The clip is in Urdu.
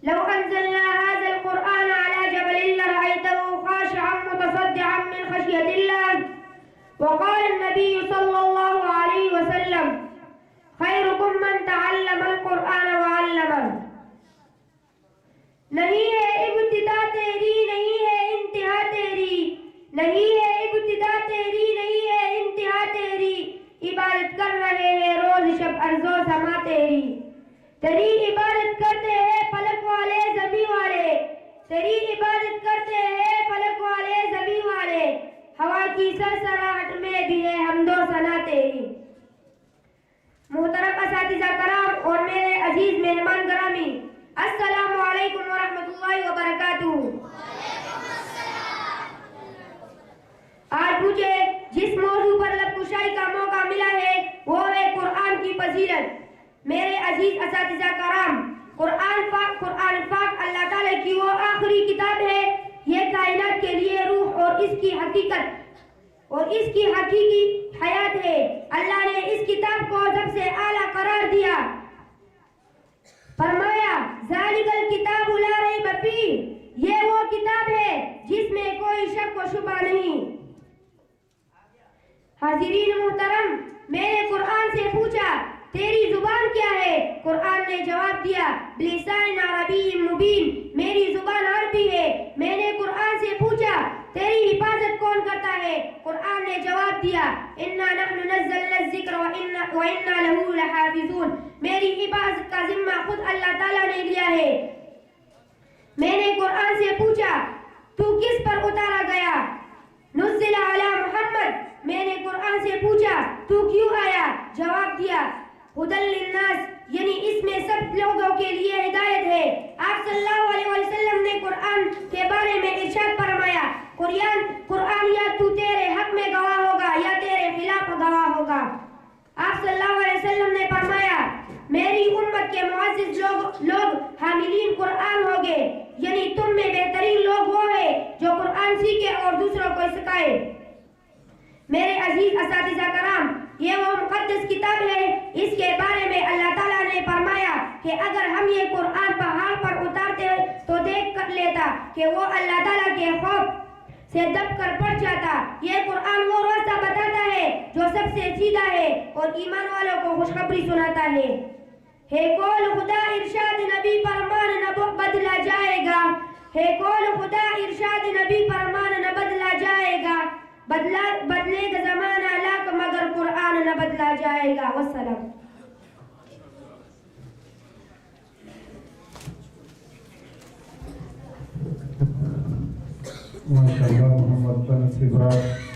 لو أنزلنا هذا القرآن على جبل لرأيته خاشعا متصدعا من خشية الله. وقال النبي صلى الله عليه وسلم: خيركم من تعلم القرآن وعلمه. نہیں ہے ابتدا تیری، نہیں ہے انتہا تیری، نہیں ہے ابتدا تیری، نہیں ہے انتہا تیری. عبادت کر رہے ہیں روز شب ارض و سما تیری. تیری عبادت کرتے ہیں فلک والے زمین والے، تیری عبادت کرتے ہیں فلک والے زمین والے. ہوا کی سرسراہٹ میں بھی ہے حمد و ثنا تیری. محترم اساتذہ کرام اور میرے عزیز مہمان گرامی، السلام علیکم ورحمۃ اللہ وبرکاتہ. آج مجھے جس موضوع پر لب کشائی کا موقع ملا ہے وہ ہے قرآن کی فضیلت. میرے عزیز اساتذہ کرام، قرآن پاک اللہ تعالیٰ کی وہ آخری کتاب ہے. یہ کائنات کے لیے روح اور اس کی حقیقت اور اس کی حقیقی حیات ہے. اللہ نے اس کتاب کو سب سے اعلیٰ قرار دیا. فرمایا: ذالک الکتاب لا ریب فیہ، یہ وہ کتاب ہے جس میں کوئی شک و شبہ نہیں. حاضرین محترم، میں نے قرآن سے پوچھا تیری زبان کیا ہے؟ قرآن نے جواب دیا بلسان عربی مبین، میری زبان عربی ہے. میں نے قرآن سے پوچھا تیری حفاظت کون کرتا ہے؟ قرآن نے جواب دیا انا نحن نزلنا الذکر وانا له لحافظون، میری حفاظت کا ذمہ خود اللہ تعالیٰ نے لیا ہے. میں نے قرآن سے پوچھا تو کس پر اتارا گیا؟ نزل علی محمد. میں نے قرآن سے پوچھا تو کیوں آیا؟ جواب دیا ہدی للناس، یعنی اس میں سب لوگوں کے لیے ہدایت ہے. آپ صلی اللہ علیہ وسلم نے قرآن کے بارے میں ارشاد فرمایا قرآن یا تو تیرے حق میں گواہ ہوگا یا تیرے خلاف گواہ ہوگا. آپ صلی اللہ علیہ وسلم نے فرمایا میری امت کے معزز لوگ حاملین قرآن ہوگے، یعنی تم میں بہترین لوگ وہ ہیں جو قرآن سیکھے اور دوسروں کو سکھائے. میرے عزیز اساتذہ کرام، یہ وہ مقدس کتاب ہے. اس کے بارے میں اللہ تعالیٰ نے فرمایا کہ اگر ہم یہ قرآن پہاڑ پر اتارتے تو دیکھ کر لیتا کہ وہ اللہ تعالیٰ کے خوف سے دب کر پڑ جاتا. یہ قرآن وہ راستہ بتاتا ہے جو سب سے سیدھا ہے اور ایمان والوں کو خوشخبری سناتا ہے. ہے کول خدا ارشاد نبی فرمان نہ بدلا جائے گا، ہے کول خدا ارشاد نبی فرمان نہ بدلا جائے گا. بدلے گا زمانہ لاکھ مگر قرآن نہ بدلا جائے گا. والسلام. ماشاءاللہ محمد بن صفات